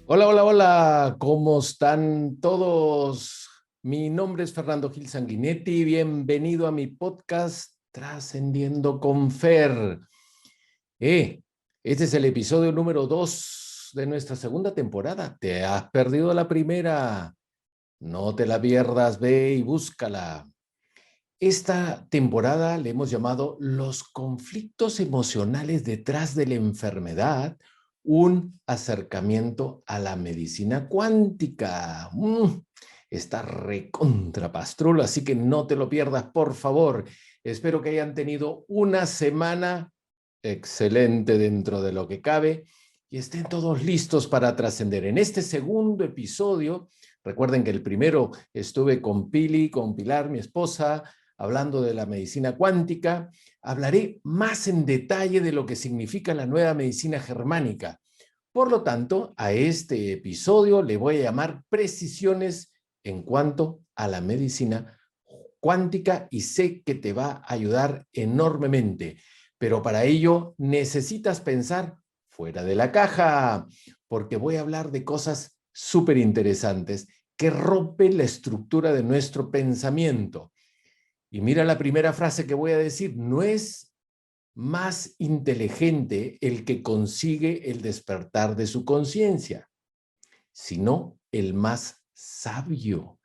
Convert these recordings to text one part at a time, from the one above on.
Hola, hola, hola, ¿cómo están todos? Mi nombre es Fernando Gil Sanguinetti, bienvenido a mi podcast Trascendiendo con Fer. Eh, este es el episodio número 2 de nuestra segunda temporada. ¿Te has perdido la primera? No te la pierdas, ve y búscala. Esta temporada le hemos llamado Los conflictos emocionales detrás de la enfermedad, un acercamiento a la medicina cuántica. Está recontra pastrulo, así que no te lo pierdas, por favor. Espero que hayan tenido una semana excelente dentro de lo que cabe y estén todos listos para trascender. En este segundo episodio, recuerden que el primero estuve con Pili, con Pilar, mi esposa, hablando de la medicina cuántica. Hablaré más en detalle de lo que significa la nueva medicina germánica. Por lo tanto, a este episodio le voy a llamar precisiones en cuanto a la medicina cuántica y sé que te va a ayudar enormemente. Pero para ello necesitas pensar fuera de la caja, porque voy a hablar de cosas súper interesantes que rompen la estructura de nuestro pensamiento. Y mira la primera frase que voy a decir, no es más inteligente el que consigue el despertar de su conciencia, sino el más sabio.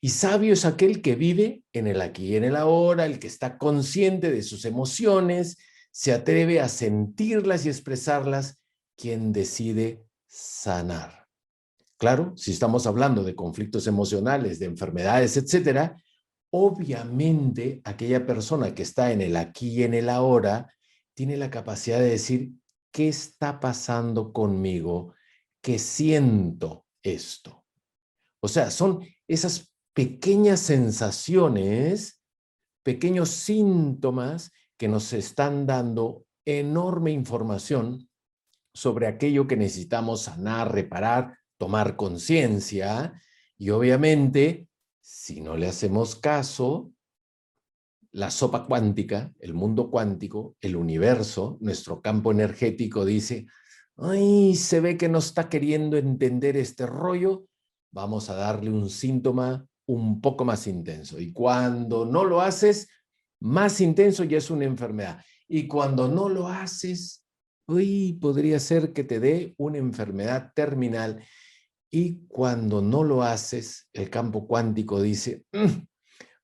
Y sabio es aquel que vive en el aquí y en el ahora, el que está consciente de sus emociones, se atreve a sentirlas y expresarlas, quien decide sanar. Claro, si estamos hablando de conflictos emocionales, de enfermedades, etcétera, obviamente aquella persona que está en el aquí y en el ahora tiene la capacidad de decir, ¿qué está pasando conmigo? ¿Qué siento esto? O sea, son esas pequeñas sensaciones, pequeños síntomas que nos están dando enorme información sobre aquello que necesitamos sanar, reparar, tomar conciencia. Y obviamente, si no le hacemos caso, la sopa cuántica, el mundo cuántico, el universo, nuestro campo energético dice, ay, se ve que no está queriendo entender este rollo, vamos a darle un síntoma un poco más intenso. Y cuando no lo haces, más intenso ya es una enfermedad. Y cuando no lo haces, uy, podría ser que te dé una enfermedad terminal. Y cuando no lo haces, el campo cuántico dice,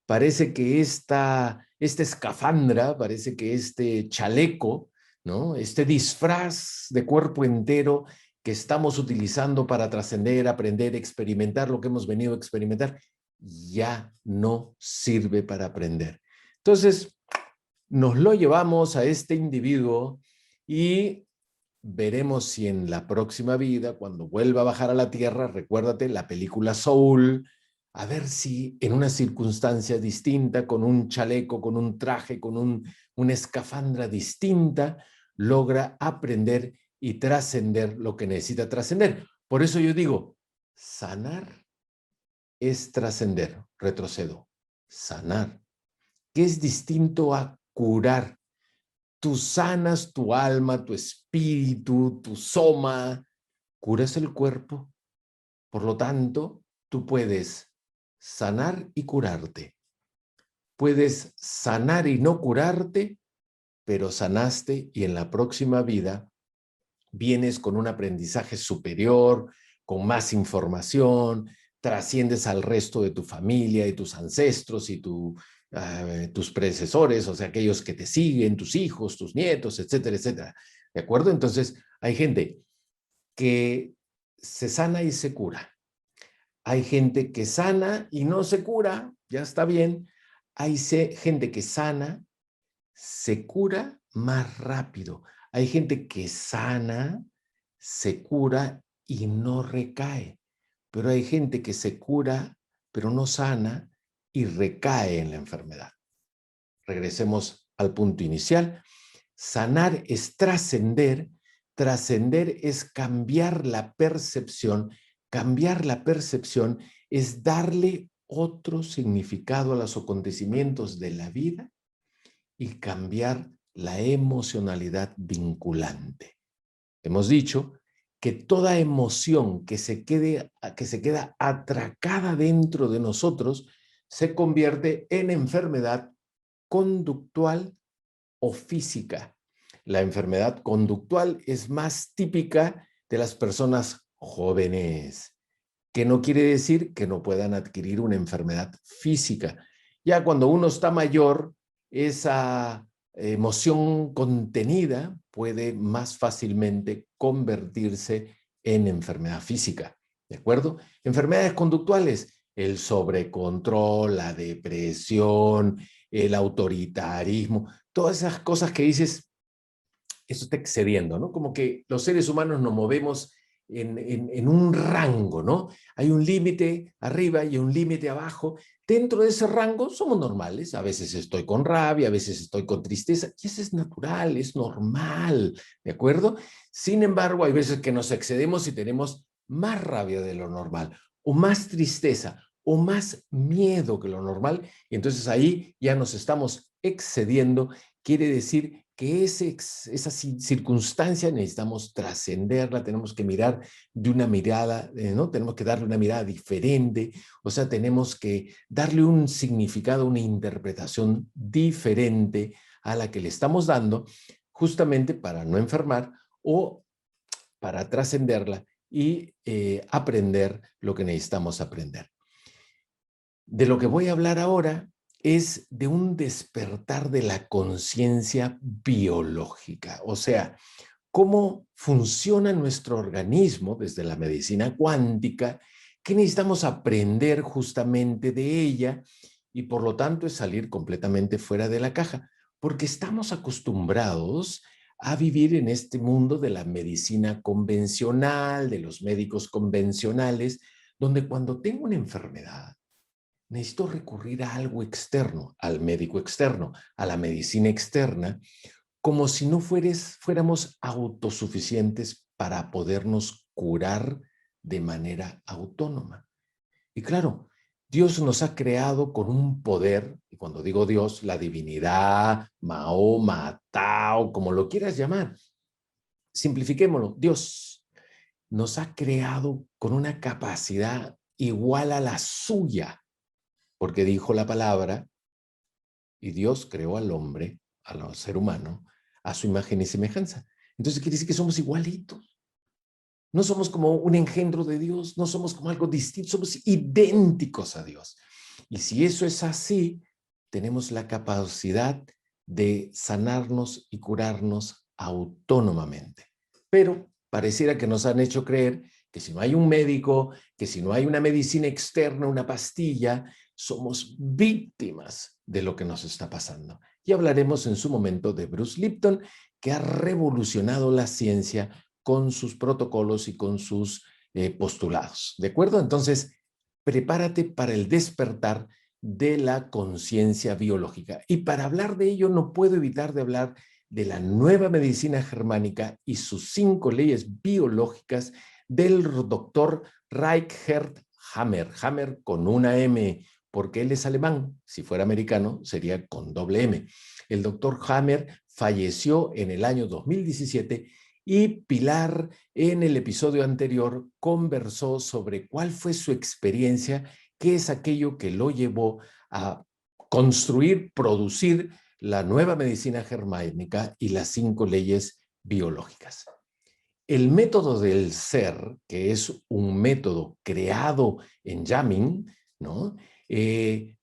parece que esta escafandra, parece que este chaleco, ¿no? Este disfraz de cuerpo entero que estamos utilizando para trascender, aprender, experimentar lo que hemos venido a experimentar, ya no sirve para aprender. Entonces, nos lo llevamos a este individuo y veremos si en la próxima vida, cuando vuelva a bajar a la tierra, recuérdate la película Soul, a ver si en una circunstancia distinta, con un chaleco, con un traje, con una escafandra distinta, logra aprender y trascender lo que necesita trascender. Por eso yo digo, sanar es trascender, retrocedo, sanar, que es distinto a curar. Tú sanas tu alma, tu espíritu, tu soma, curas el cuerpo. Por lo tanto, tú puedes sanar y curarte. Puedes sanar y no curarte, pero sanaste y en la próxima vida vienes con un aprendizaje superior, con más información, trasciendes al resto de tu familia y tus ancestros y tus predecesores, o sea, aquellos que te siguen, tus hijos, tus nietos, etcétera, etcétera. ¿De acuerdo? Entonces, hay gente que se sana y se cura. Hay gente que sana y no se cura, ya está bien. Hay gente que sana, se cura más rápido. Hay gente que sana, se cura y no recae. Pero hay gente que se cura, pero no sana y recae en la enfermedad. Regresemos al punto inicial. Sanar es trascender. Trascender es cambiar la percepción. Cambiar la percepción es darle otro significado a los acontecimientos de la vida y cambiar la emocionalidad vinculante. Hemos dicho que toda emoción que se queda atracada dentro de nosotros se convierte en enfermedad conductual o física. La enfermedad conductual es más típica de las personas jóvenes, que no quiere decir que no puedan adquirir una enfermedad física. Ya cuando uno está mayor, esa emoción contenida puede más fácilmente convertirse en enfermedad física, ¿de acuerdo? Enfermedades conductuales, el sobrecontrol, la depresión, el autoritarismo, todas esas cosas que dices, eso está excediendo, ¿no? Como que los seres humanos nos movemos en un rango, ¿no? Hay un límite arriba y un límite abajo. Dentro de ese rango somos normales. A veces estoy con rabia, a veces estoy con tristeza, y eso es natural, es normal, ¿de acuerdo? Sin embargo, hay veces que nos excedemos y tenemos más rabia de lo normal, o más tristeza, o más miedo que lo normal, y entonces ahí ya nos estamos excediendo. Quiere decir que esa circunstancia necesitamos trascenderla, tenemos que mirar de una mirada, ¿no? Tenemos que darle una mirada diferente, o sea, tenemos que darle un significado, una interpretación diferente a la que le estamos dando, justamente para no enfermar o para trascenderla y aprender lo que necesitamos aprender. De lo que voy a hablar ahora es de un despertar de la conciencia biológica, o sea, cómo funciona nuestro organismo desde la medicina cuántica, que necesitamos aprender justamente de ella y por lo tanto es salir completamente fuera de la caja, porque estamos acostumbrados a vivir en este mundo de la medicina convencional, de los médicos convencionales, donde cuando tengo una enfermedad, necesito recurrir a algo externo, al médico externo, a la medicina externa, como si no fuéramos autosuficientes para podernos curar de manera autónoma. Y claro, Dios nos ha creado con un poder, y cuando digo Dios, la divinidad, Mahoma, Tao, como lo quieras llamar, simplifiquémoslo, Dios nos ha creado con una capacidad igual a la suya, porque dijo la palabra, y Dios creó al hombre, al ser humano, a su imagen y semejanza. Entonces quiere decir que somos igualitos. No somos como un engendro de Dios, no somos como algo distinto, somos idénticos a Dios. Y si eso es así, tenemos la capacidad de sanarnos y curarnos autónomamente. Pero pareciera que nos han hecho creer que si no hay un médico, que si no hay una medicina externa, una pastilla, somos víctimas de lo que nos está pasando. Y hablaremos en su momento de Bruce Lipton, que ha revolucionado la ciencia con sus protocolos y con sus postulados. ¿De acuerdo? Entonces, prepárate para el despertar de la conciencia biológica. Y para hablar de ello, no puedo evitar de hablar de la nueva medicina germánica y sus 5 leyes biológicas del doctor Reichhard Hammer. Hammer con una M, porque él es alemán. Si fuera americano, sería con doble M. El doctor Hammer falleció en el año 2017 y Pilar, en el episodio anterior, conversó sobre cuál fue su experiencia, qué es aquello que lo llevó a construir, producir la nueva medicina germánica y las 5 leyes biológicas. El método del ser, que es un método creado en Yamin, ¿no? Y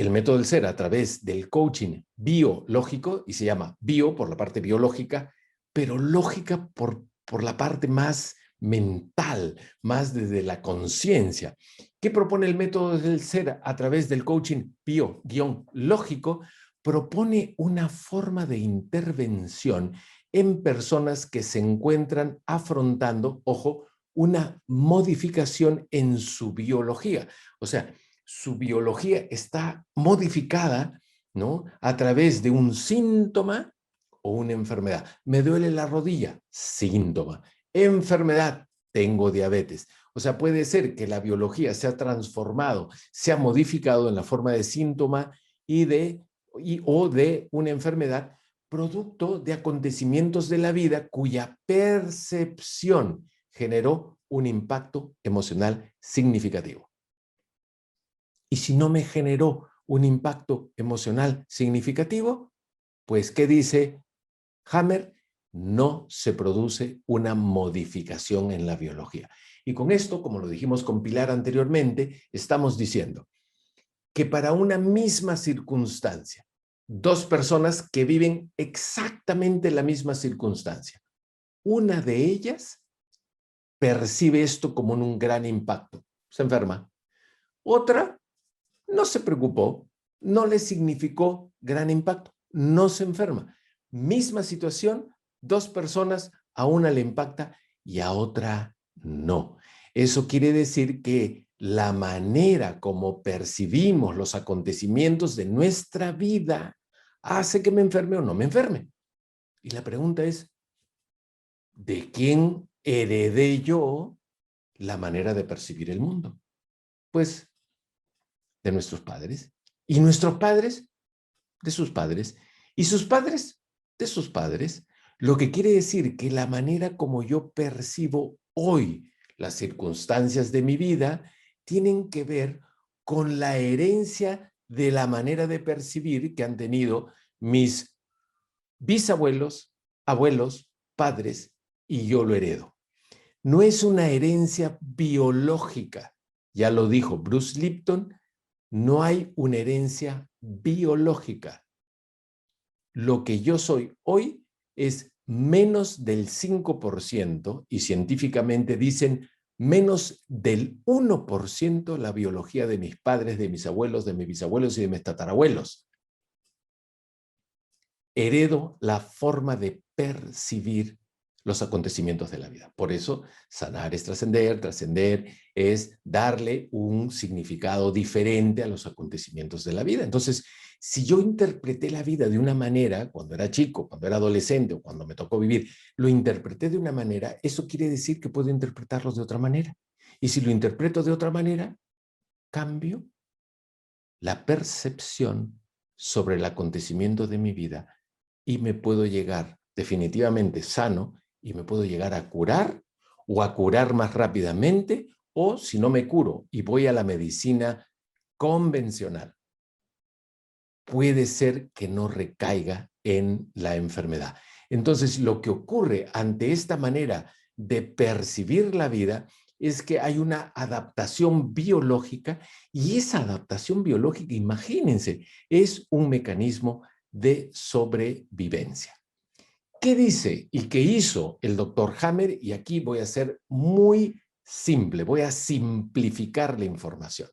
el método del ser a través del coaching biológico, y se llama bio por la parte biológica, pero lógica por la parte más mental, más desde la conciencia. ¿Qué propone el método del ser a través del coaching bio-lógico? Propone una forma de intervención en personas que se encuentran afrontando, ojo, una modificación en su biología. O sea, su biología está modificada, ¿no? A través de un síntoma o una enfermedad. Me duele la rodilla, síntoma. Enfermedad, tengo diabetes. O sea, puede ser que la biología se ha transformado, se ha modificado en la forma de síntoma o de una enfermedad, producto de acontecimientos de la vida cuya percepción generó un impacto emocional significativo. Y si no me generó un impacto emocional significativo, pues, ¿qué dice Hammer? No se produce una modificación en la biología. Y con esto, como lo dijimos con Pilar anteriormente, estamos diciendo que para una misma circunstancia, dos personas que viven exactamente la misma circunstancia, una de ellas percibe esto como un gran impacto, se enferma. Otra no se preocupó, no le significó gran impacto, no se enferma. Misma situación, dos personas, a una le impacta y a otra no. Eso quiere decir que la manera como percibimos los acontecimientos de nuestra vida hace que me enferme o no me enferme. Y la pregunta es, ¿de quién heredé yo la manera de percibir el mundo? Pues de nuestros padres. Y nuestros padres de sus padres. Y sus padres de sus padres. Lo que quiere decir que la manera como yo percibo hoy las circunstancias de mi vida tienen que ver con la herencia de la manera de percibir que han tenido mis bisabuelos, abuelos, padres, y yo lo heredo. No es una herencia biológica. Ya lo dijo Bruce Lipton, no hay una herencia biológica. Lo que yo soy hoy es menos del 5% y científicamente dicen menos del 1% la biología de mis padres, de mis abuelos, de mis bisabuelos y de mis tatarabuelos. Heredo la forma de percibir los acontecimientos de la vida. Por eso, sanar es trascender, trascender es darle un significado diferente a los acontecimientos de la vida. Entonces, si yo interpreté la vida de una manera, cuando era chico, cuando era adolescente o cuando me tocó vivir, lo interpreté de una manera, eso quiere decir que puedo interpretarlos de otra manera. Y si lo interpreto de otra manera, cambio la percepción sobre el acontecimiento de mi vida y me puedo llegar definitivamente sano y me puedo llegar a curar o a curar más rápidamente, o si no me curo y voy a la medicina convencional, puede ser que no recaiga en la enfermedad. Entonces, lo que ocurre ante esta manera de percibir la vida es que hay una adaptación biológica y esa adaptación biológica, imagínense, es un mecanismo de sobrevivencia. ¿Qué dice y qué hizo el doctor Hammer? Y aquí voy a ser muy simple, voy a simplificar la información.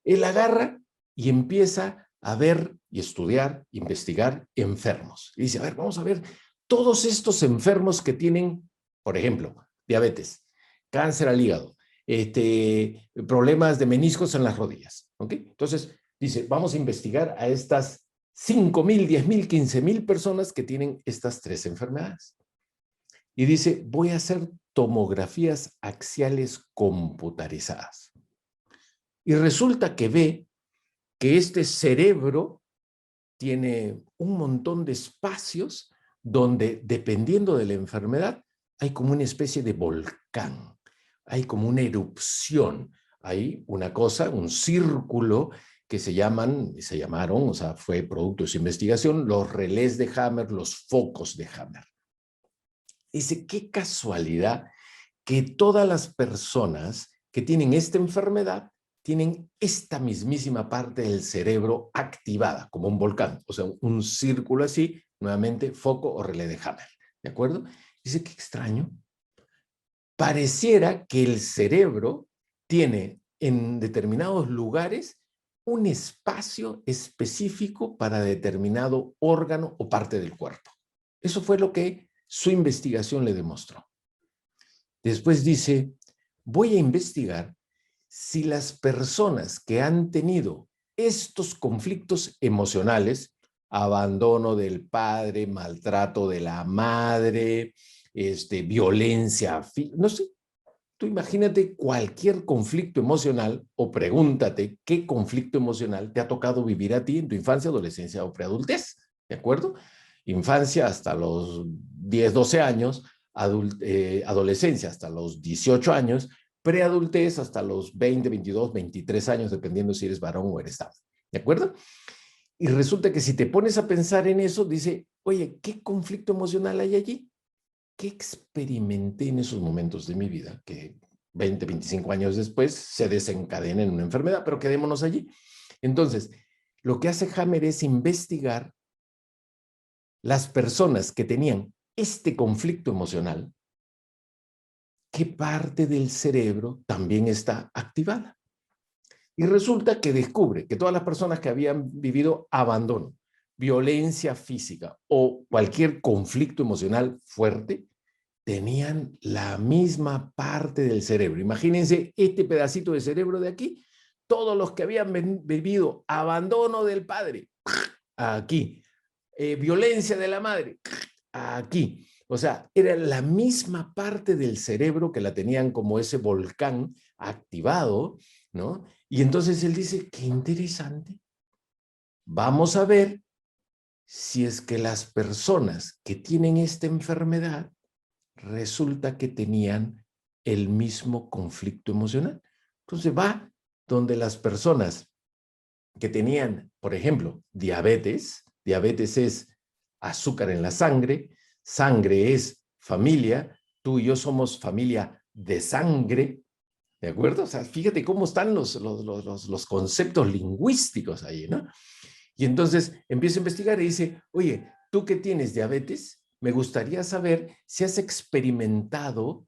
Él agarra y empieza a ver y estudiar, investigar enfermos. Y dice, a ver, vamos a ver todos estos enfermos que tienen, por ejemplo, diabetes, cáncer al hígado, problemas de meniscos en las rodillas. ¿Okay? Entonces, dice, vamos a investigar a estas 5,000, 10,000, 15,000 personas que tienen estas tres enfermedades. Y dice, voy a hacer tomografías axiales computarizadas. Y resulta que ve que este cerebro tiene un montón de espacios donde, dependiendo de la enfermedad, hay como una especie de volcán, hay como una erupción, hay una cosa, un círculo que se llamaron, o sea, fue producto de su investigación, los relés de Hammer, los focos de Hammer. Dice, qué casualidad que todas las personas que tienen esta enfermedad tienen esta mismísima parte del cerebro activada, como un volcán, o sea, un círculo así, nuevamente, foco o relé de Hammer, ¿de acuerdo? Dice, qué extraño. Pareciera que el cerebro tiene en determinados lugares un espacio específico para determinado órgano o parte del cuerpo. Eso fue lo que su investigación le demostró. Después dice, voy a investigar si las personas que han tenido estos conflictos emocionales, abandono del padre, maltrato de la madre, violencia, no sé, tú imagínate cualquier conflicto emocional o pregúntate qué conflicto emocional te ha tocado vivir a ti en tu infancia, adolescencia o preadultez, ¿de acuerdo? Infancia hasta los 10, 12 años, adolescencia hasta los 18 años, preadultez hasta los 20, 22, 23 años, dependiendo si eres varón o eres dama. ¿De acuerdo? Y resulta que si te pones a pensar en eso, dice, oye, ¿qué conflicto emocional hay allí? ¿Qué experimenté en esos momentos de mi vida que 20, 25 años después se desencadena en una enfermedad? Pero quedémonos allí. Entonces, lo que hace Hammer es investigar las personas que tenían este conflicto emocional, qué parte del cerebro también está activada. Y resulta que descubre que todas las personas que habían vivido abandono, violencia física o cualquier conflicto emocional fuerte, tenían la misma parte del cerebro. Imagínense este pedacito de cerebro de aquí, todos los que habían vivido abandono del padre, aquí, violencia de la madre, aquí. O sea, era la misma parte del cerebro que la tenían como ese volcán activado, ¿no? Y entonces él dice, qué interesante. Vamos a ver si es que las personas que tienen esta enfermedad resulta que tenían el mismo conflicto emocional. Entonces va donde las personas que tenían, por ejemplo, diabetes es azúcar en la sangre, sangre es familia, tú y yo somos familia de sangre, ¿de acuerdo? O sea, fíjate cómo están los conceptos lingüísticos ahí, ¿no? Y entonces empieza a investigar y dice, oye, tú que tienes diabetes, me gustaría saber si has experimentado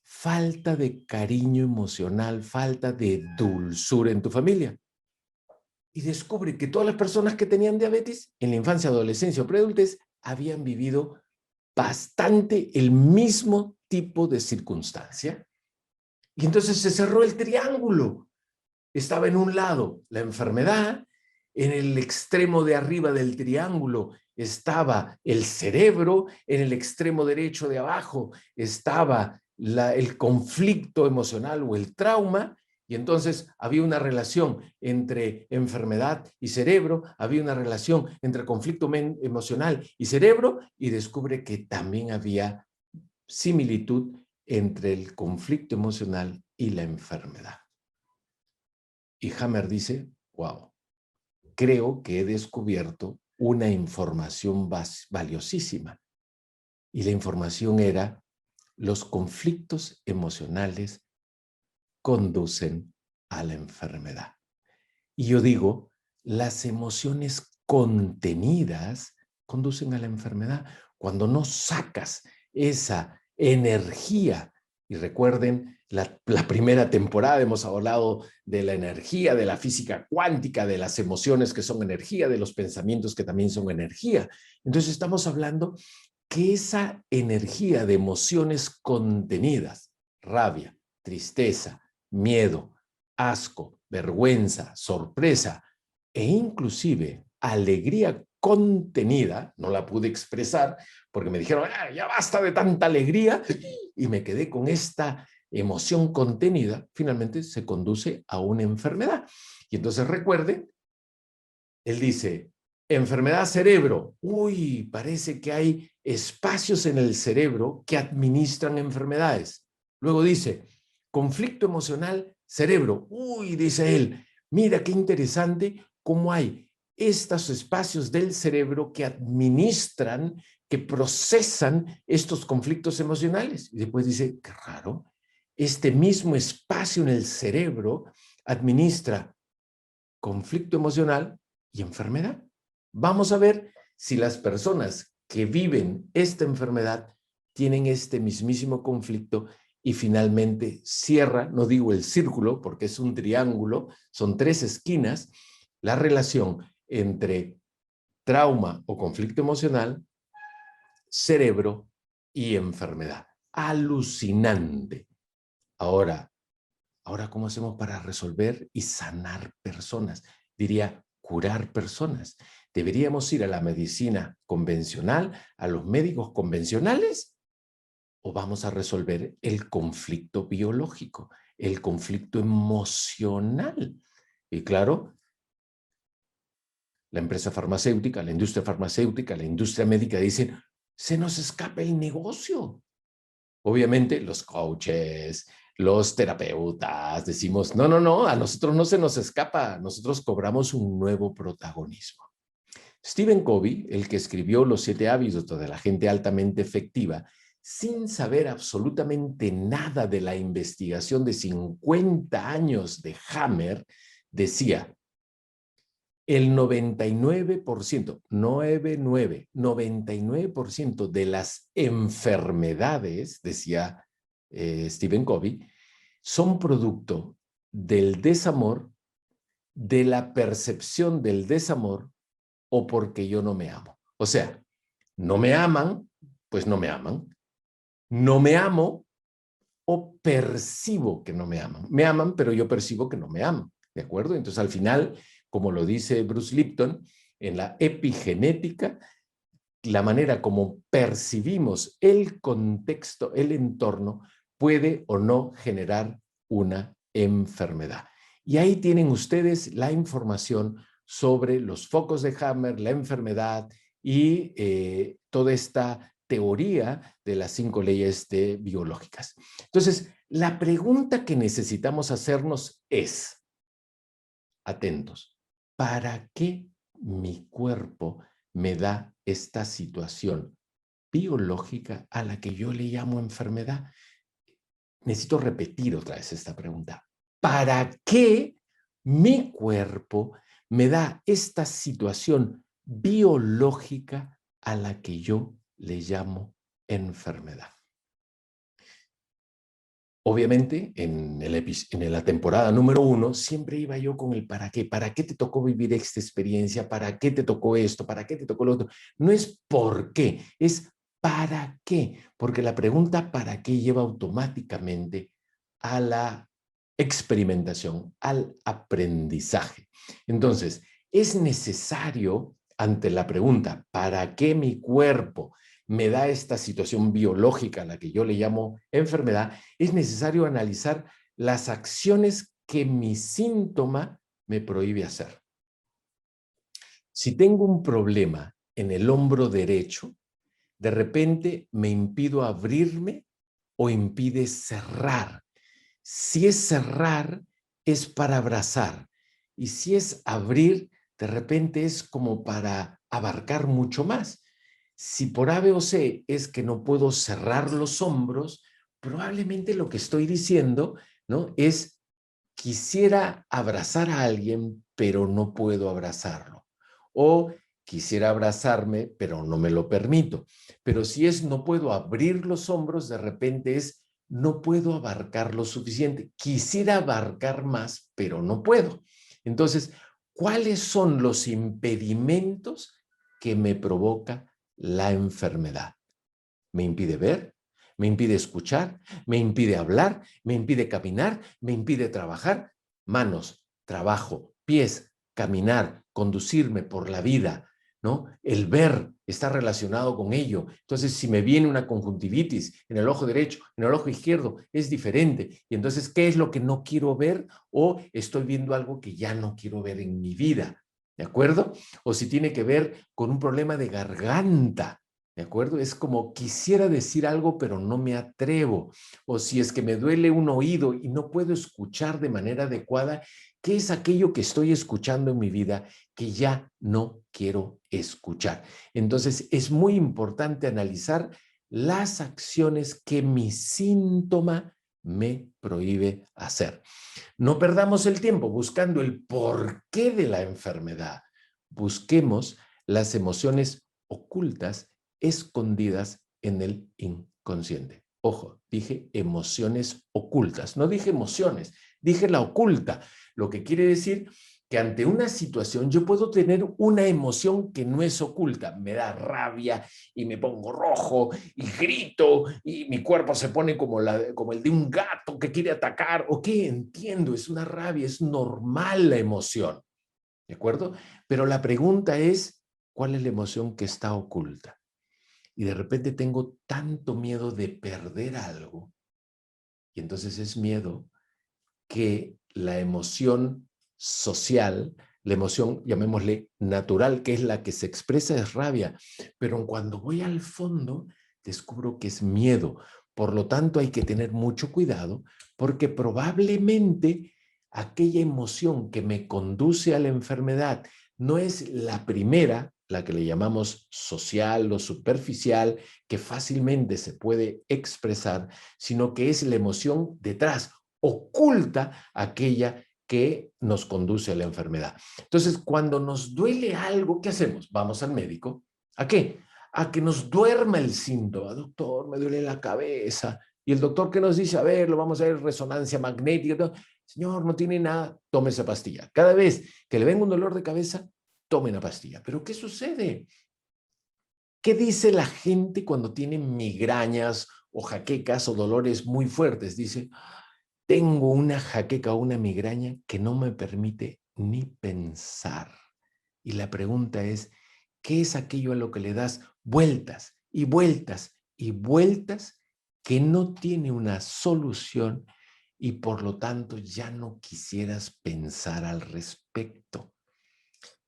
falta de cariño emocional, falta de dulzura en tu familia. Y descubre que todas las personas que tenían diabetes en la infancia, adolescencia o preadultez habían vivido bastante el mismo tipo de circunstancia. Y entonces se cerró el triángulo. Estaba en un lado la enfermedad, en el extremo de arriba del triángulo estaba el cerebro, en el extremo derecho de abajo estaba el conflicto emocional o el trauma, y entonces había una relación entre enfermedad y cerebro, había una relación entre conflicto emocional y cerebro, y descubre que también había similitud entre el conflicto emocional y la enfermedad. Y Hammer dice, wow, creo que he descubierto una información valiosísima. Y la información era, los conflictos emocionales conducen a la enfermedad. Y yo digo, las emociones contenidas conducen a la enfermedad. Cuando no sacas esa energía, y recuerden, la primera temporada hemos hablado de la energía, de la física cuántica, de las emociones que son energía, de los pensamientos que también son energía. Entonces estamos hablando que esa energía de emociones contenidas, rabia, tristeza, miedo, asco, vergüenza, sorpresa e inclusive alegría contenida, no la pude expresar porque me dijeron, ah, ya basta de tanta alegría, y me quedé con esta emoción contenida, finalmente se conduce a una enfermedad. Y entonces recuerden, él dice, enfermedad cerebro. Uy, parece que hay espacios en el cerebro que administran enfermedades. Luego dice, conflicto emocional cerebro. Uy, dice él, mira qué interesante cómo hay estos espacios del cerebro que administran, que procesan estos conflictos emocionales. Y después dice, qué raro, este mismo espacio en el cerebro administra conflicto emocional y enfermedad. Vamos a ver si las personas que viven esta enfermedad tienen este mismísimo conflicto y finalmente cierra, no digo el círculo porque es un triángulo, son 3 esquinas, la relación entre trauma o conflicto emocional, cerebro y enfermedad. Alucinante. Ahora, ¿cómo hacemos para resolver y sanar personas? Diría, curar personas. ¿Deberíamos ir a la medicina convencional, a los médicos convencionales? ¿O vamos a resolver el conflicto biológico, el conflicto emocional? Y claro, la empresa farmacéutica, la industria farmacéutica, la industria médica dicen, se nos escapa el negocio. Obviamente los coaches, los terapeutas, decimos, no, no, no, a nosotros no se nos escapa, nosotros cobramos un nuevo protagonismo. Stephen Covey, el que escribió Los 7 hábitos de la gente altamente efectiva, sin saber absolutamente nada de la investigación de 50 años de Hammer, decía, el 99%, 99% de las enfermedades, decía Stephen Covey, son producto del desamor, de la percepción del desamor o porque yo no me amo. O sea, no me aman, pues no me aman. No me amo o percibo que no me aman. Me aman, pero yo percibo que no me aman. ¿De acuerdo? Entonces, al final, como lo dice Bruce Lipton, en la epigenética, la manera como percibimos el contexto, el entorno, puede o no generar una enfermedad. Y ahí tienen ustedes la información sobre los focos de Hammer, la enfermedad y toda esta teoría de las 5 leyes biológicas. Entonces, la pregunta que necesitamos hacernos es, atentos, ¿para qué mi cuerpo me da esta situación biológica a la que yo le llamo enfermedad? Necesito repetir otra vez esta pregunta. ¿Para qué mi cuerpo me da esta situación biológica a la que yo le llamo enfermedad? Obviamente, en la temporada número 1, siempre iba yo con el para qué. ¿Para qué te tocó vivir esta experiencia? ¿Para qué te tocó esto? ¿Para qué te tocó lo otro? No es por qué, es para qué. Porque la pregunta para qué lleva automáticamente a la experimentación, al aprendizaje. Entonces, es necesario, ante la pregunta, ¿para qué mi cuerpo me da esta situación biológica a la que yo le llamo enfermedad? Es necesario analizar las acciones que mi síntoma me prohíbe hacer. Si tengo un problema en el hombro derecho, de repente me impido abrirme o impide cerrar. Si es cerrar, es para abrazar. Y si es abrir, de repente es como para abarcar mucho más. Si por A, B o C es que no puedo cerrar los hombros, probablemente lo que estoy diciendo, ¿no?, es quisiera abrazar a alguien, pero no puedo abrazarlo. O quisiera abrazarme, pero no me lo permito. Pero si es no puedo abrir los hombros, de repente es no puedo abarcar lo suficiente. Quisiera abarcar más, pero no puedo. Entonces, ¿cuáles son los impedimentos que me provoca la enfermedad? Me impide ver, me impide escuchar, me impide hablar, me impide caminar, me impide trabajar. Manos, trabajo, pies, caminar, conducirme por la vida, ¿no? El ver está relacionado con ello. Entonces, si me viene una conjuntivitis en el ojo derecho, en el ojo izquierdo, es diferente. Y entonces, ¿qué es lo que no quiero ver? O estoy viendo algo que ya no quiero ver en mi vida, ¿de acuerdo? O si tiene que ver con un problema de garganta, ¿de acuerdo? Es como quisiera decir algo, pero no me atrevo. O si es que me duele un oído y no puedo escuchar de manera adecuada, ¿qué es aquello que estoy escuchando en mi vida que ya no quiero escuchar? Entonces, es muy importante analizar las acciones que mi síntoma me prohíbe hacer. No perdamos el tiempo buscando el porqué de la enfermedad. Busquemos las emociones ocultas escondidas en el inconsciente. Ojo, dije emociones ocultas, no dije emociones, dije la oculta, lo que quiere decir que ante una situación yo puedo tener una emoción que no es oculta. Me da rabia y me pongo rojo y grito y mi cuerpo se pone como el de un gato que quiere atacar. Ok, entiendo, es una rabia, es normal la emoción, ¿de acuerdo? Pero la pregunta es, ¿cuál es la emoción que está oculta? Y de repente tengo tanto miedo de perder algo, y entonces es miedo que la emoción social, la emoción, llamémosle natural, que es la que se expresa, es rabia. Pero cuando voy al fondo, descubro que es miedo, Por lo tanto, hay que tener mucho cuidado porque probablemente aquella emoción que me conduce a la enfermedad no es la primera, la que le llamamos social o superficial, que fácilmente se puede expresar, sino que es la emoción detrás, oculta, aquella que nos conduce a la enfermedad. Entonces, cuando nos duele algo, ¿qué hacemos? Vamos al médico. ¿A qué? A que nos duerma el síntoma. Doctor, me duele la cabeza. Y el doctor, ¿qué nos dice? A ver, lo vamos a ver, resonancia magnética. Señor, no tiene nada, tome esa pastilla. Cada vez que le venga un dolor de cabeza, tome una pastilla. ¿Pero qué sucede? ¿Qué dice la gente cuando tiene migrañas o jaquecas o dolores muy fuertes? Dice, tengo una jaqueca o una migraña que no me permite ni pensar. Y la pregunta es, ¿qué es aquello a lo que le das vueltas y vueltas y vueltas que no tiene una solución y por lo tanto ya no quisieras pensar al respecto?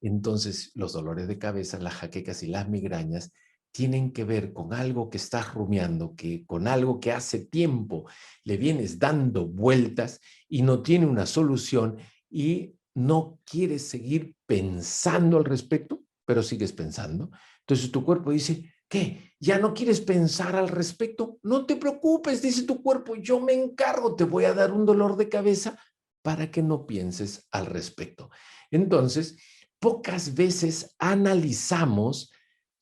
Entonces, los dolores de cabeza, las jaquecas y las migrañas tienen que ver con algo que estás rumiando, con algo que hace tiempo le vienes dando vueltas y no tiene una solución y no quieres seguir pensando al respecto, pero sigues pensando. Entonces tu cuerpo dice, ¿qué? ¿Ya no quieres pensar al respecto? No te preocupes, dice tu cuerpo, yo me encargo, te voy a dar un dolor de cabeza para que no pienses al respecto. Entonces, pocas veces analizamos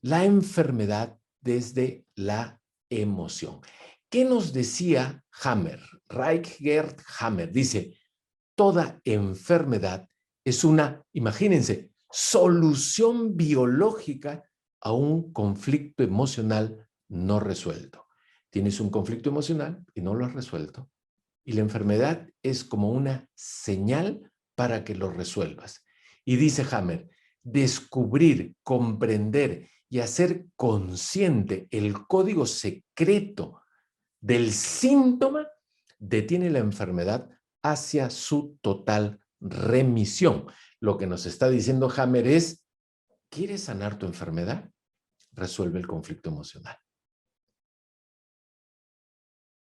la enfermedad desde la emoción. ¿Qué nos decía Hammer? Reichgerd Hammer dice, toda enfermedad es una, imagínense, solución biológica a un conflicto emocional no resuelto. Tienes un conflicto emocional y no lo has resuelto. Y la enfermedad es como una señal para que lo resuelvas. Y dice Hammer, descubrir, comprender y hacer consciente el código secreto del síntoma detiene la enfermedad hacia su total remisión. Lo que nos está diciendo Hammer es, ¿quieres sanar tu enfermedad? Resuelve el conflicto emocional.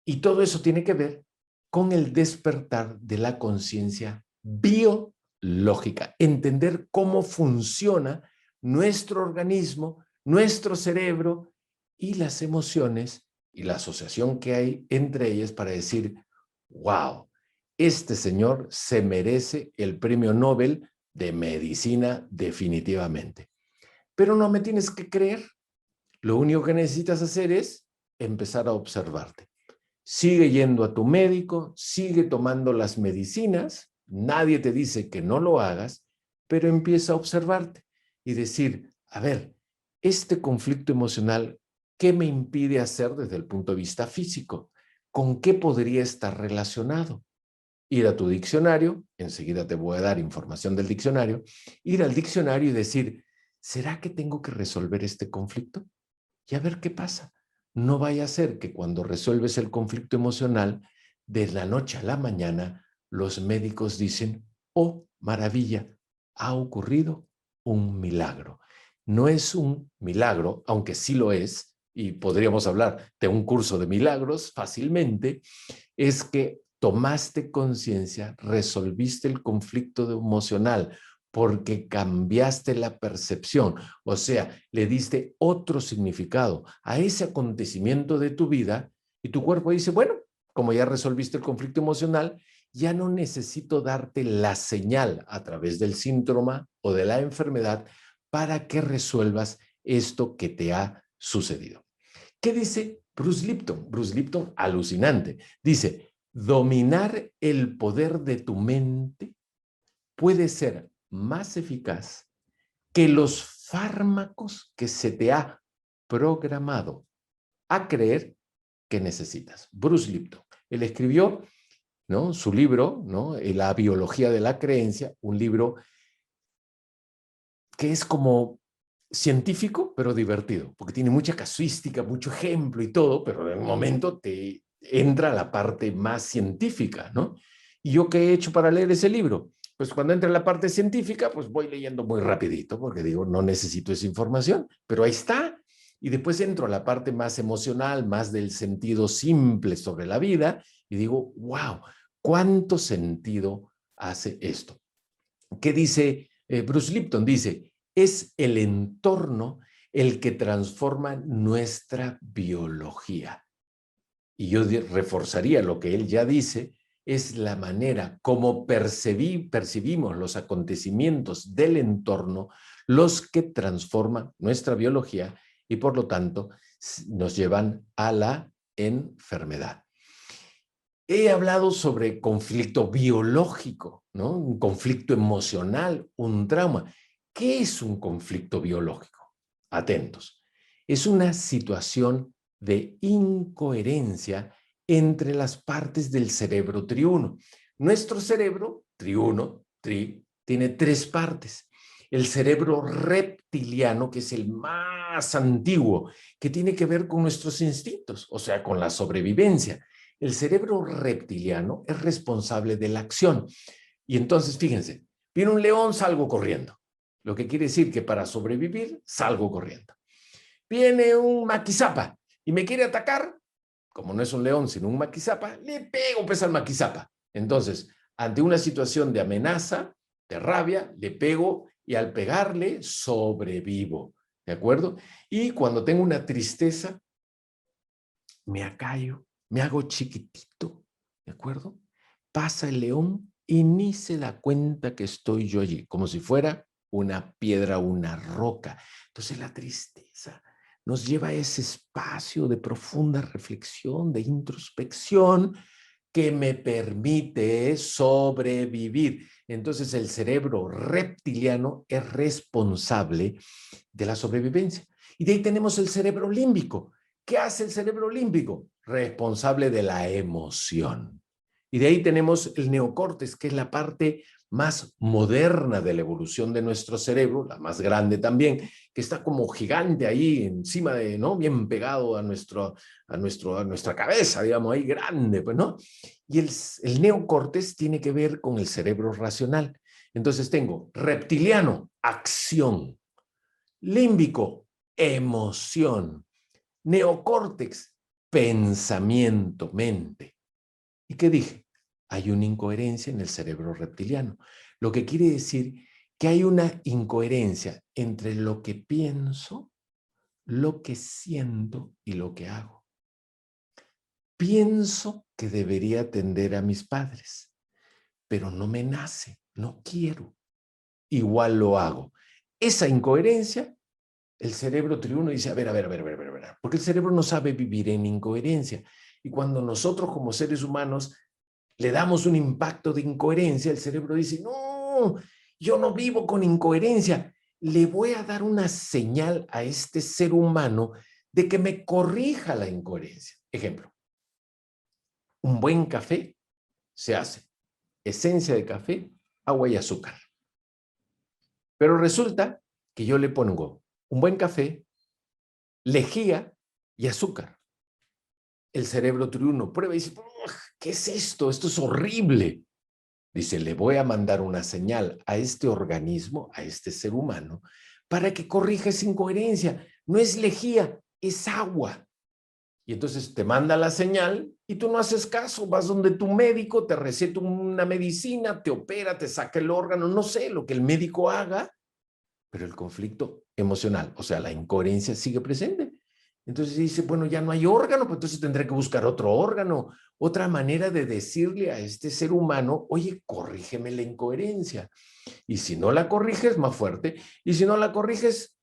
Y todo eso tiene que ver con el despertar de la conciencia biológica, entender cómo funciona nuestro organismo, nuestro cerebro y las emociones y la asociación que hay entre ellas para decir, wow, este señor se merece el premio Nobel de medicina definitivamente. Pero no me tienes que creer, lo único que necesitas hacer es empezar a observarte. Sigue yendo a tu médico, sigue tomando las medicinas, nadie te dice que no lo hagas, pero empieza a observarte y decir, a ver, este conflicto emocional, ¿qué me impide hacer desde el punto de vista físico? ¿Con qué podría estar relacionado? Ir a tu diccionario, enseguida te voy a dar información del diccionario, ir al diccionario y decir, ¿será que tengo que resolver este conflicto? Y a ver qué pasa. No vaya a ser que cuando resuelves el conflicto emocional, de la noche a la mañana, los médicos dicen, oh, maravilla, ha ocurrido un milagro. No es un milagro, aunque sí lo es, y podríamos hablar de un curso de milagros fácilmente, es que tomaste conciencia, resolviste el conflicto emocional, porque cambiaste la percepción, o sea, le diste otro significado a ese acontecimiento de tu vida y tu cuerpo dice, bueno, como ya resolviste el conflicto emocional, ya no necesito darte la señal a través del síntoma o de la enfermedad para que resuelvas esto que te ha sucedido. ¿Qué dice Bruce Lipton? Bruce Lipton, alucinante. Dice, dominar el poder de tu mente puede ser más eficaz que los fármacos que se te ha programado a creer que necesitas. Bruce Lipton, él escribió, ¿no?, su libro, ¿no?, La biología de la creencia, un libro que es como científico, pero divertido, porque tiene mucha casuística, mucho ejemplo y todo, pero en un momento te entra la parte más científica, ¿no? ¿Y yo qué he hecho para leer ese libro? Pues cuando entra la parte científica, pues voy leyendo muy rapidito, porque digo, no necesito esa información, pero ahí está. y después entro a la parte más emocional, más del sentido simple sobre la vida, y digo, wow, ¿cuánto sentido hace esto? ¿Qué dice Bruce Lipton? Dice, es el entorno el que transforma nuestra biología. Y yo reforzaría lo que él ya dice, es la manera como percibimos los acontecimientos del entorno los que transforman nuestra biología y por lo tanto nos llevan a la enfermedad. He hablado sobre conflicto biológico, ¿no? Un conflicto emocional, un trauma. ¿Qué es un conflicto biológico? Atentos. Es una situación de incoherencia entre las partes del cerebro triuno. Nuestro cerebro triuno, tiene tres partes. El cerebro reptiliano, que es el más antiguo, que tiene que ver con nuestros instintos, o sea, con la sobrevivencia. El cerebro reptiliano es responsable de la acción. Y entonces, fíjense, viene un león, salgo corriendo. Lo que quiere decir que para sobrevivir, salgo corriendo. Viene un maquizapa y me quiere atacar, como no es un león, sino un maquizapa, le pego pues al maquizapa. Entonces, ante una situación de amenaza, de rabia, le pego y al pegarle, sobrevivo. ¿De acuerdo? Y cuando tengo una tristeza, me acallo, me hago chiquitito, ¿de acuerdo? Pasa el león y ni se da cuenta que estoy yo allí, como si fuera una piedra, una roca. Entonces la tristeza nos lleva a ese espacio de profunda reflexión, de introspección, que me permite sobrevivir. Entonces el cerebro reptiliano es responsable de la sobrevivencia. Y de ahí tenemos el cerebro límbico. ¿Qué hace el cerebro límbico? Responsable de la emoción. Y de ahí tenemos el neocórtex, que es la parte más moderna de la evolución de nuestro cerebro, la más grande también, que está como gigante ahí encima de, ¿no? Bien pegado a nuestra cabeza, digamos, ahí grande, pues, ¿no? Y el neocórtex tiene que ver con el cerebro racional. Entonces tengo reptiliano, acción; límbico, emoción; neocórtex, pensamiento, mente. ¿Y qué dije? Hay una incoherencia en el cerebro reptiliano, lo que quiere decir que hay una incoherencia entre lo que pienso, lo que siento y lo que hago. Pienso que debería atender a mis padres, pero no me nace, no quiero. Igual lo hago. Esa incoherencia, el cerebro triuno dice, a ver, porque el cerebro no sabe vivir en incoherencia. Y cuando nosotros como seres humanos le damos un impacto de incoherencia, el cerebro dice, no, yo no vivo con incoherencia. Le voy a dar una señal a este ser humano de que me corrija la incoherencia. Ejemplo, un buen café se hace esencia de café, agua y azúcar. Pero resulta que yo le pongo un buen café, lejía y azúcar. El cerebro triuno prueba y dice, ¿qué es esto? Esto es horrible. Dice, le voy a mandar una señal a este organismo, a este ser humano, para que corrija esa incoherencia. No es lejía, es agua. Y entonces te manda la señal y tú no haces caso, vas donde tu médico, te receta una medicina, te opera, te saca el órgano, no sé lo que el médico haga, pero el conflicto emocional, o sea, la incoherencia sigue presente. Entonces dice, bueno, ya no hay órgano, pues entonces tendré que buscar otro órgano, otra manera de decirle a este ser humano, oye, corrígeme la incoherencia. Y si no la corriges, más fuerte. Y si no la corriges,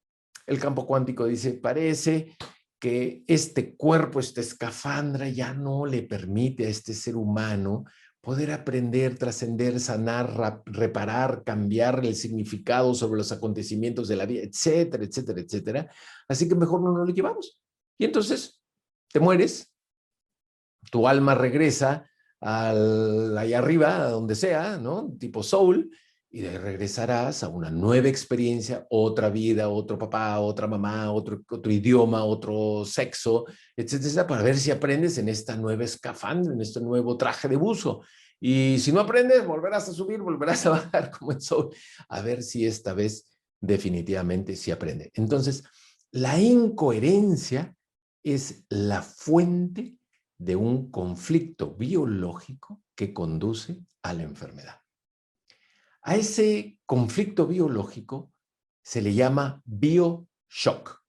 el campo cuántico dice, parece que este cuerpo, esta escafandra ya no le permite a este ser humano poder aprender, trascender, sanar, reparar, cambiar el significado sobre los acontecimientos de la vida, etcétera, etcétera, etcétera. Así que mejor no nos lo llevamos. Y entonces te mueres, tu alma regresa allá arriba, a donde sea, ¿no? Tipo soul, y de ahí regresarás a una nueva experiencia, otra vida, otro papá, otra mamá, otro idioma, otro sexo, etcétera, para ver si aprendes en esta nueva escafandra, en este nuevo traje de buzo. Y si no aprendes, volverás a subir, volverás a bajar como en soul, a ver si esta vez definitivamente sí aprende. Entonces, La incoherencia es la fuente de un conflicto biológico que conduce a la enfermedad. A ese conflicto biológico se le llama bioshock.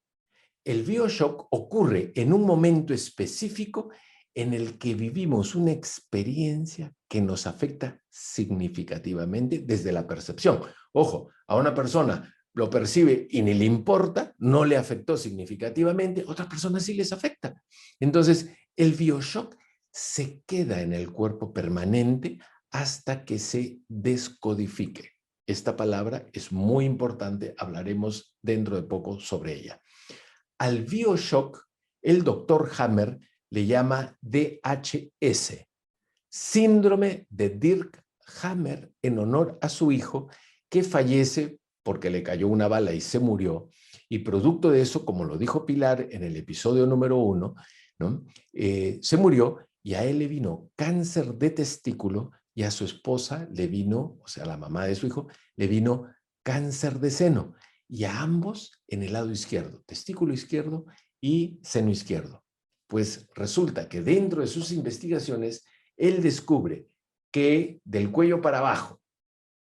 El bioshock ocurre en un momento específico en el que vivimos una experiencia que nos afecta significativamente desde la percepción. Ojo, a una persona lo percibe y ni le importa, no le afectó significativamente, a otras personas sí les afecta. Entonces, el bioshock se queda en el cuerpo permanente hasta que se descodifique. Esta palabra es muy importante, hablaremos dentro de poco sobre ella. Al bioshock, el doctor Hammer le llama DHS, síndrome de Dirk Hammer, en honor a su hijo, que fallece porque le cayó una bala y se murió. Y producto de eso, como lo dijo Pilar en el episodio número 1, ¿no? Se murió y a él le vino cáncer de testículo y a su esposa le vino, o sea, a la mamá de su hijo, le vino cáncer de seno. Y a ambos en el lado izquierdo, testículo izquierdo y seno izquierdo. Pues resulta que dentro de sus investigaciones, él descubre que del cuello para abajo,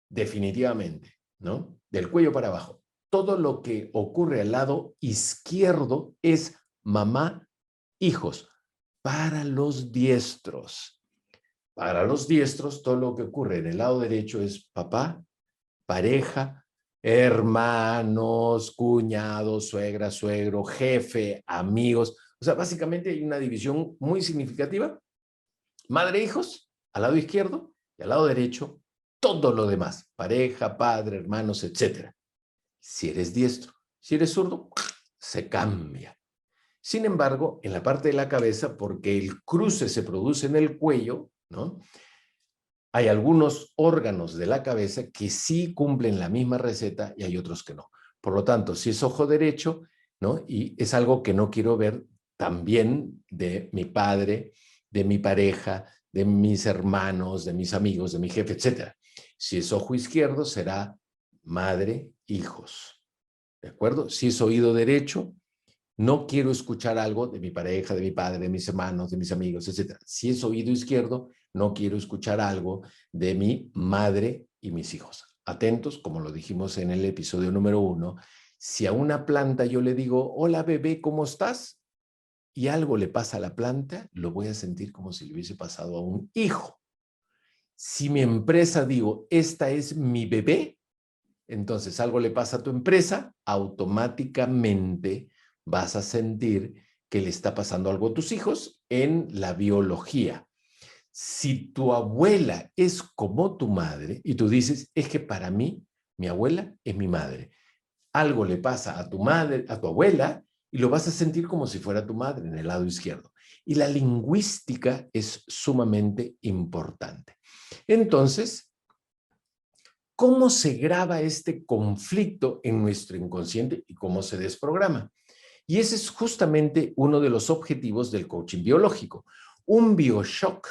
definitivamente, ¿no? Del cuello para abajo, todo lo que ocurre al lado izquierdo es mamá, hijos. Para los diestros. Para los diestros, todo lo que ocurre en el lado derecho es papá, pareja, hermanos, cuñados, suegra, suegro, jefe, amigos. O sea, básicamente hay una división muy significativa. Madre, hijos, al lado izquierdo, y al lado derecho, todo lo demás. Pareja, padre, hermanos, etc. Si eres diestro. Si eres zurdo, se cambia. Sin embargo, en la parte de la cabeza, porque el cruce se produce en el cuello, ¿no? Hay algunos órganos de la cabeza que sí cumplen la misma receta y hay otros que no. Por lo tanto, si es ojo derecho, ¿no? Y es algo que no quiero ver también de mi padre, de mi pareja, de mis hermanos, de mis amigos, de mi jefe, etc. Si es ojo izquierdo, será madre, hijos. ¿De acuerdo? Si es oído derecho, no quiero escuchar algo de mi pareja, de mi padre, de mis hermanos, de mis amigos, etc. Si es oído izquierdo, no quiero escuchar algo de mi madre y mis hijos. Atentos, como lo dijimos en el episodio número 1, si a una planta yo le digo, hola bebé, ¿cómo estás? Y algo le pasa a la planta, lo voy a sentir como si le hubiese pasado a un hijo. Si mi empresa digo, esta es mi bebé, entonces algo le pasa a tu empresa, automáticamente vas a sentir que le está pasando algo a tus hijos en la biología. Si tu abuela es como tu madre y tú dices, es que para mí, mi abuela es mi madre. Algo le pasa a tu madre, a tu abuela, y lo vas a sentir como si fuera tu madre en el lado izquierdo. Y la lingüística es sumamente importante. Entonces, ¿cómo se graba este conflicto en nuestro inconsciente y cómo se desprograma? Y ese es justamente uno de los objetivos del coaching biológico. Un bioshock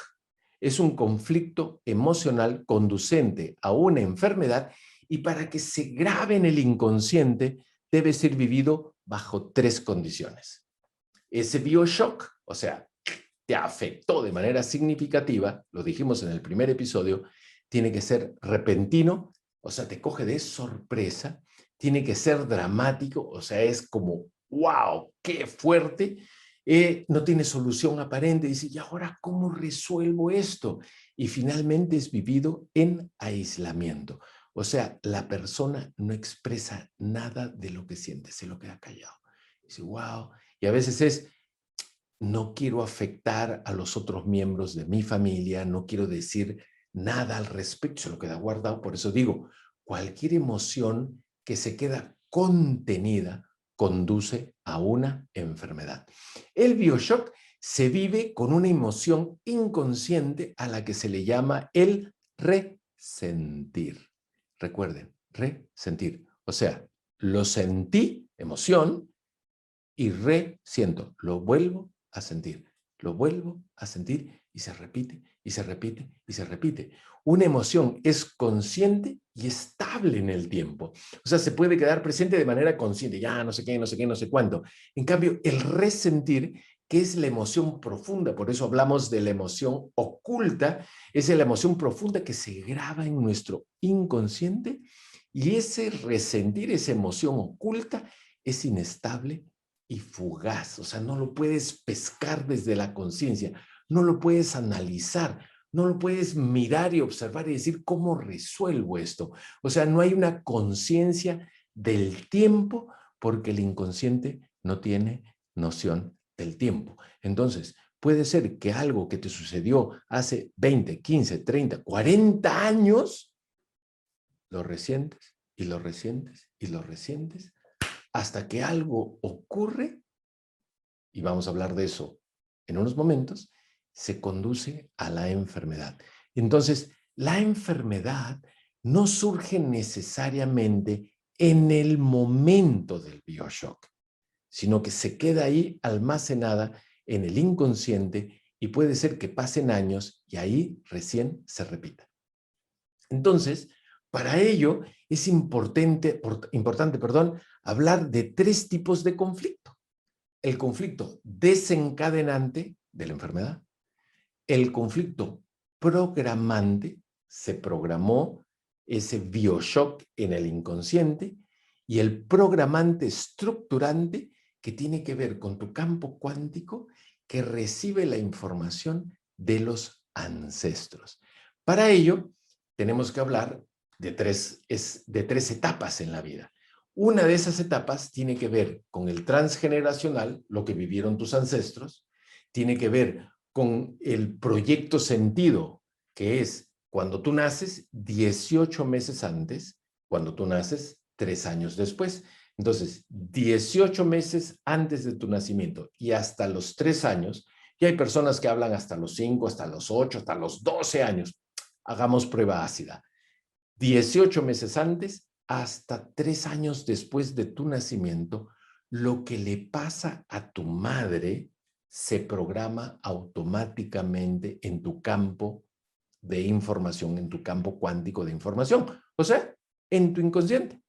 es un conflicto emocional conducente a una enfermedad y para que se grabe en el inconsciente debe ser vivido bajo 3 condiciones. Ese bioshock, o sea, te afectó de manera significativa, lo dijimos en el primer episodio, tiene que ser repentino, o sea, te coge de sorpresa, tiene que ser dramático, o sea, es como, wow, qué fuerte, no tiene solución aparente, dice, ¿y ahora cómo resuelvo esto? Y finalmente es vivido en aislamiento. O sea, la persona no expresa nada de lo que siente, se lo queda callado. Dice, wow, y a veces es, no quiero afectar a los otros miembros de mi familia, no quiero decir nada al respecto, se lo queda guardado. Por eso digo, cualquier emoción que se queda contenida conduce a una enfermedad. El bioshock se vive con una emoción inconsciente a la que se le llama el resentir. Recuerden, resentir. O sea, lo sentí, emoción, y resiento, lo vuelvo a sentir. lo vuelvo a sentir y se repite, y se repite, y se repite. Una emoción es consciente y estable en el tiempo. O sea, se puede quedar presente de manera consciente, ya no sé qué, no sé qué, no sé cuánto. En cambio, el resentir, que es la emoción profunda, por eso hablamos de la emoción oculta, es la emoción profunda que se graba en nuestro inconsciente, y ese resentir, esa emoción oculta, es inestable y fugaz. O sea, no lo puedes pescar desde la conciencia, no lo puedes analizar, no lo puedes mirar y observar y decir, ¿cómo resuelvo esto? O sea, no hay una conciencia del tiempo porque el inconsciente no tiene noción del tiempo. Entonces, puede ser que algo que te sucedió hace 20, 15, 30, 40 años, lo resientes y lo resientes y lo resientes hasta que algo ocurre, y vamos a hablar de eso en unos momentos, se conduce a la enfermedad. Entonces, la enfermedad no surge necesariamente en el momento del BioShock, sino que se queda ahí almacenada en el inconsciente y puede ser que pasen años y ahí recién se repita. Entonces, para ello es importante, hablar de 3 tipos de conflicto. El conflicto desencadenante de la enfermedad, el conflicto programante, se programó ese bioshock en el inconsciente, y el programante estructurante, que tiene que ver con tu campo cuántico que recibe la información de los ancestros. Para ello, tenemos que hablar de tres etapas en la vida. Una de esas etapas tiene que ver con el transgeneracional, lo que vivieron tus ancestros, tiene que ver con el proyecto sentido, que es cuando tú naces 18 meses antes, cuando tú naces 3 años después. Entonces, 18 meses antes de tu nacimiento y hasta los 3 años, y hay personas que hablan hasta los 5, hasta los 8, hasta los 12 años. Hagamos prueba ácida. 18 meses antes hasta 3 años después de tu nacimiento, lo que le pasa a tu madre se programa automáticamente en tu campo de información, en tu campo cuántico de información, o sea, en tu inconsciente.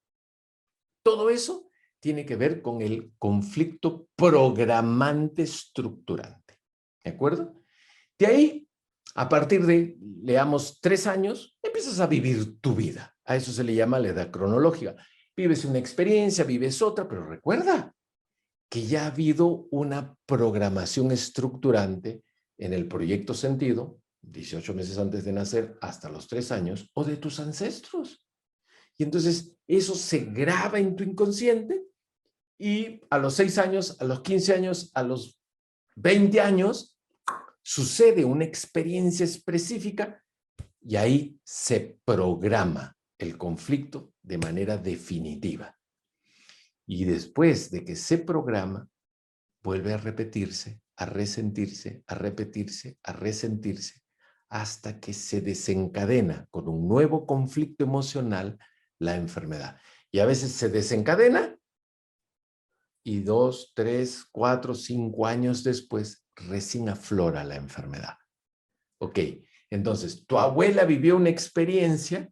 Todo eso tiene que ver con el conflicto programante estructurante, ¿de acuerdo? De ahí, a partir de, leamos, 3 años, empiezas a vivir tu vida. A eso se le llama la edad cronológica. Vives una experiencia, vives otra, pero recuerda que ya ha habido una programación estructurante en el proyecto sentido, 18 meses antes de nacer, hasta los 3 años, o de tus ancestros. Y entonces eso se graba en tu inconsciente, y a los 6 años, a los 15 años, a los 20 años, sucede una experiencia específica y ahí se programa el conflicto de manera definitiva. Y después de que se programa, vuelve a repetirse, a resentirse, a repetirse, a resentirse, hasta que se desencadena con un nuevo conflicto emocional la enfermedad. Y a veces se desencadena y 2, 3, 4, 5 años después recién aflora la enfermedad. Ok, entonces tu abuela vivió una experiencia,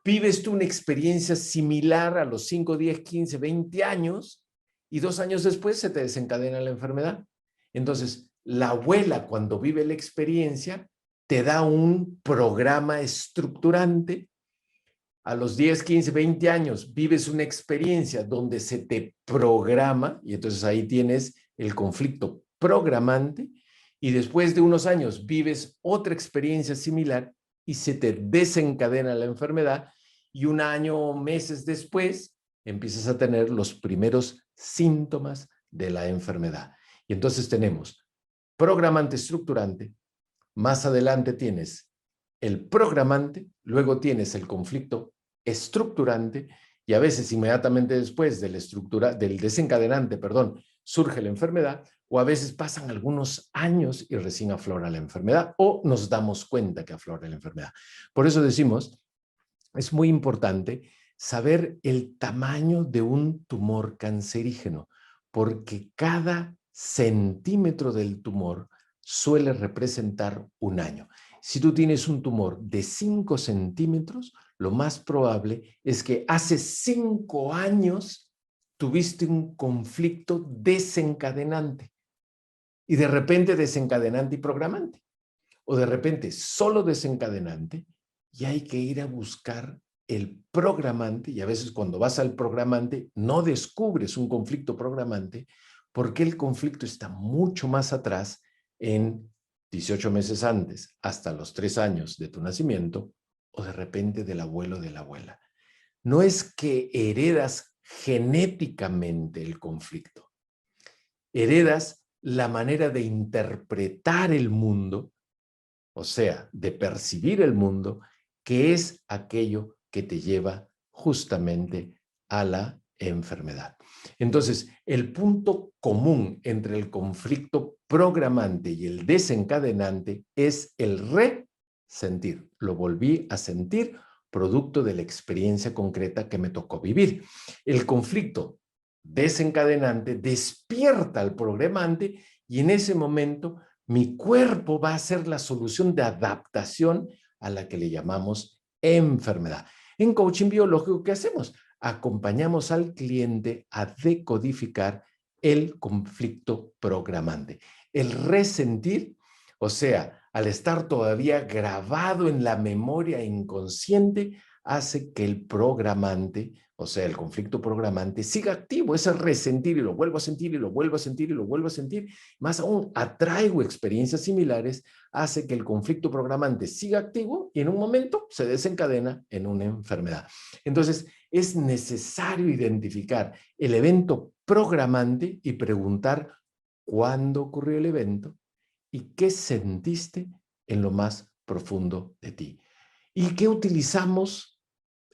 vives tú una experiencia similar a los 5, 10, 15, 20 años, y 2 años después se te desencadena la enfermedad. Entonces, la abuela, cuando vive la experiencia, te da un programa estructurante. A los 10, 15, 20 años vives una experiencia donde se te programa, y entonces ahí tienes el conflicto programante, y después de unos años vives otra experiencia similar y se te desencadena la enfermedad, y un año o meses después empiezas a tener los primeros síntomas de la enfermedad. Y entonces tenemos programante estructurante, más adelante tienes el programante, luego tienes el conflicto estructurante, y a veces inmediatamente después del desencadenante, surge la enfermedad, o a veces pasan algunos años y recién aflora la enfermedad, o nos damos cuenta que aflora la enfermedad. Por eso decimos, es muy importante saber el tamaño de un tumor cancerígeno, porque cada centímetro del tumor suele representar un año. Si tú tienes un tumor de 5 centímetros, lo más probable es que hace 5 años tuviste un conflicto desencadenante y de repente desencadenante y programante, o de repente solo desencadenante y hay que ir a buscar el programante, y a veces cuando vas al programante no descubres un conflicto programante porque el conflicto está mucho más atrás, en 18 meses antes, hasta los 3 años de tu nacimiento, o de repente del abuelo o de la abuela. No es que heredas genéticamente el conflicto, heredas la manera de interpretar el mundo, o sea, de percibir el mundo, que es aquello que te lleva justamente a la enfermedad. Entonces, el punto común entre el conflicto programante y el desencadenante es el resentir. Lo volví a sentir producto de la experiencia concreta que me tocó vivir. El conflicto desencadenante despierta al programante y en ese momento mi cuerpo va a ser la solución de adaptación a la que le llamamos enfermedad. En coaching biológico, ¿qué hacemos? Acompañamos al cliente a decodificar el conflicto programante. El resentir, o sea, al estar todavía grabado en la memoria inconsciente, hace que el programante, o sea, el conflicto programante, siga activo. Ese resentir y lo vuelvo a sentir y lo vuelvo a sentir y lo vuelvo a sentir. Más aún, atraigo experiencias similares, hace que el conflicto programante siga activo y en un momento se desencadena en una enfermedad. Entonces, es necesario identificar el evento programante y preguntar cuándo ocurrió el evento y qué sentiste en lo más profundo de ti. ¿Y qué utilizamos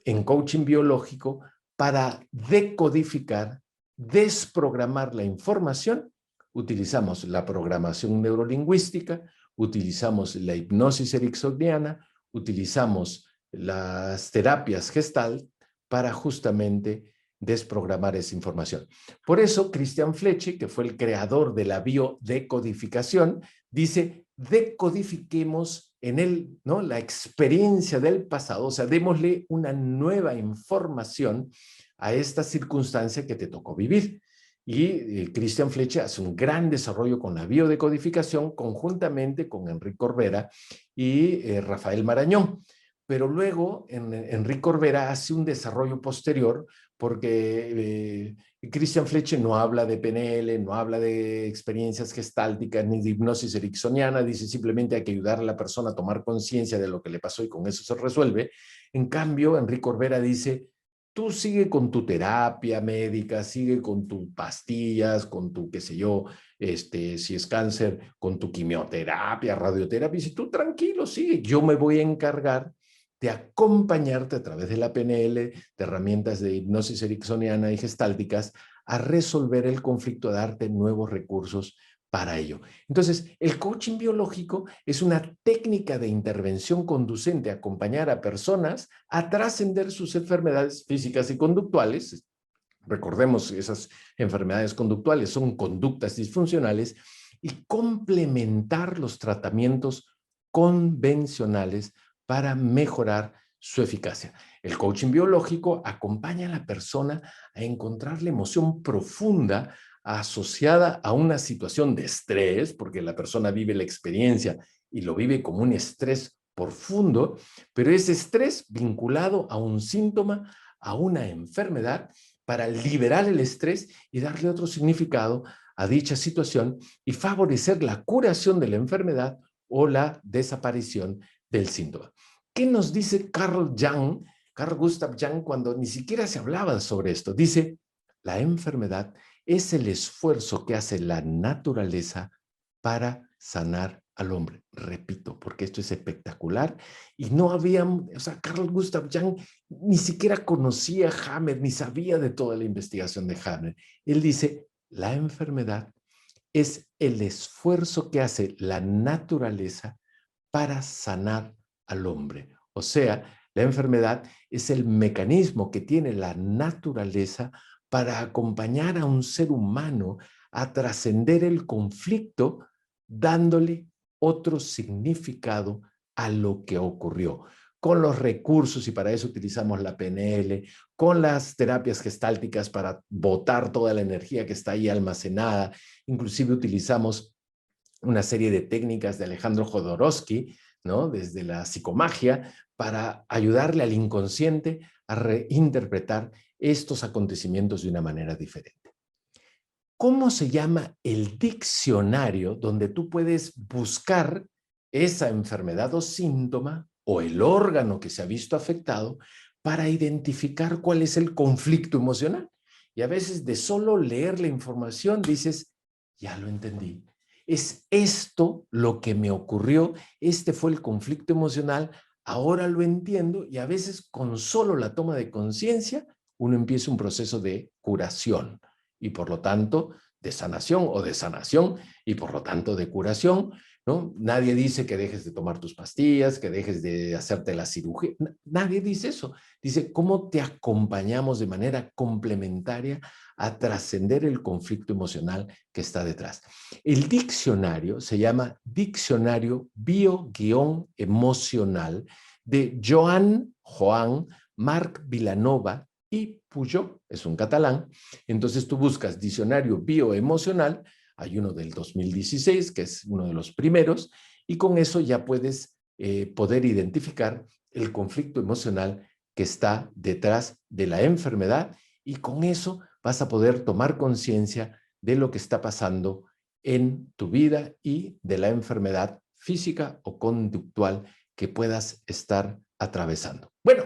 en coaching biológico para decodificar, desprogramar la información? Utilizamos la programación neurolingüística, utilizamos la hipnosis ericksoniana, utilizamos las terapias Gestalt para justamente desprogramar esa información. Por eso, Christian Flechy, que fue el creador de la biodecodificación, dice: decodifiquemos en él, ¿no?, la experiencia del pasado, o sea, démosle una nueva información a esta circunstancia que te tocó vivir. Y Christian Flechy hace un gran desarrollo con la biodecodificación conjuntamente con Enrique Corbera y Rafael Marañón. Pero luego Enrique Corbera hace un desarrollo posterior porque Christian Flechy no habla de PNL, no habla de experiencias gestálticas ni de hipnosis ericksoniana, dice simplemente hay que ayudar a la persona a tomar conciencia de lo que le pasó y con eso se resuelve. En cambio, Enrique Corbera dice: tú sigue con tu terapia médica, sigue con tus pastillas, con tu, qué sé yo, si es cáncer, con tu quimioterapia, radioterapia, y si tú tranquilo, sigue, yo me voy a encargar de acompañarte a través de la PNL, de herramientas de hipnosis ericksoniana y gestálticas, a resolver el conflicto, a darte nuevos recursos para ello. Entonces, el coaching biológico es una técnica de intervención conducente a acompañar a personas a trascender sus enfermedades físicas y conductuales. Recordemos que esas enfermedades conductuales son conductas disfuncionales, y complementar los tratamientos convencionales para mejorar su eficacia. El coaching biológico acompaña a la persona a encontrar la emoción profunda asociada a una situación de estrés, porque la persona vive la experiencia y lo vive como un estrés profundo, pero ese estrés vinculado a un síntoma, a una enfermedad, para liberar el estrés y darle otro significado a dicha situación y favorecer la curación de la enfermedad o la desaparición del síntoma. ¿Qué nos dice Carl Gustav Jung, cuando ni siquiera se hablaba sobre esto? Dice: la enfermedad es el esfuerzo que hace la naturaleza para sanar al hombre. Repito, porque esto es espectacular y no había, o sea, Carl Gustav Jung ni siquiera conocía a Hammer, ni sabía de toda la investigación de Hammer. Él dice: la enfermedad es el esfuerzo que hace la naturaleza para sanar al hombre. O sea, la enfermedad es el mecanismo que tiene la naturaleza para acompañar a un ser humano a trascender el conflicto dándole otro significado a lo que ocurrió, con los recursos, y para eso utilizamos la PNL, con las terapias gestálticas para botar toda la energía que está ahí almacenada. Inclusive utilizamos una serie de técnicas de Alejandro Jodorowsky, ¿no? Desde la psicomagia, para ayudarle al inconsciente a reinterpretar estos acontecimientos de una manera diferente. ¿Cómo se llama el diccionario donde tú puedes buscar esa enfermedad o síntoma o el órgano que se ha visto afectado para identificar cuál es el conflicto emocional? Y a veces de solo leer la información dices, ya lo entendí. Es esto lo que me ocurrió, este fue el conflicto emocional, ahora lo entiendo, y a veces con solo la toma de conciencia uno empieza un proceso de curación y por lo tanto de sanación o de sanación y por lo tanto de curación, ¿no? Nadie dice que dejes de tomar tus pastillas, que dejes de hacerte la cirugía, nadie dice eso. Dice cómo te acompañamos de manera complementaria a trascender el conflicto emocional que está detrás. El diccionario se llama Diccionario Bio-Emocional de Joan Marc Vilanova y Pujol, es un catalán. Entonces tú buscas diccionario bioemocional, hay uno del 2016, que es uno de los primeros, y con eso ya puedes poder identificar el conflicto emocional que está detrás de la enfermedad, y con eso vas a poder tomar conciencia de lo que está pasando en tu vida y de la enfermedad física o conductual que puedas estar atravesando. Bueno,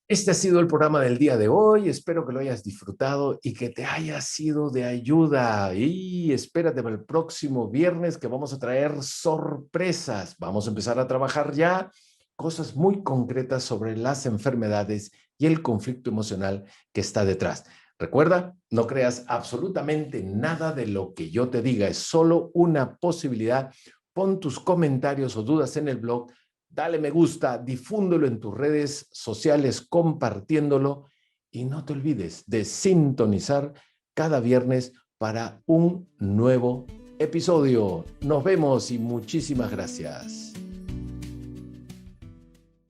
este ha sido el programa del día de hoy. Espero que lo hayas disfrutado y que te haya sido de ayuda. Y espérate para el próximo viernes que vamos a traer sorpresas. Vamos a empezar a trabajar ya cosas muy concretas sobre las enfermedades y el conflicto emocional que está detrás. Recuerda, no creas absolutamente nada de lo que yo te diga. Es solo una posibilidad. Pon tus comentarios o dudas en el blog. Dale me gusta, difúndelo en tus redes sociales, compartiéndolo, y no te olvides de sintonizar cada viernes para un nuevo episodio. Nos vemos y muchísimas gracias.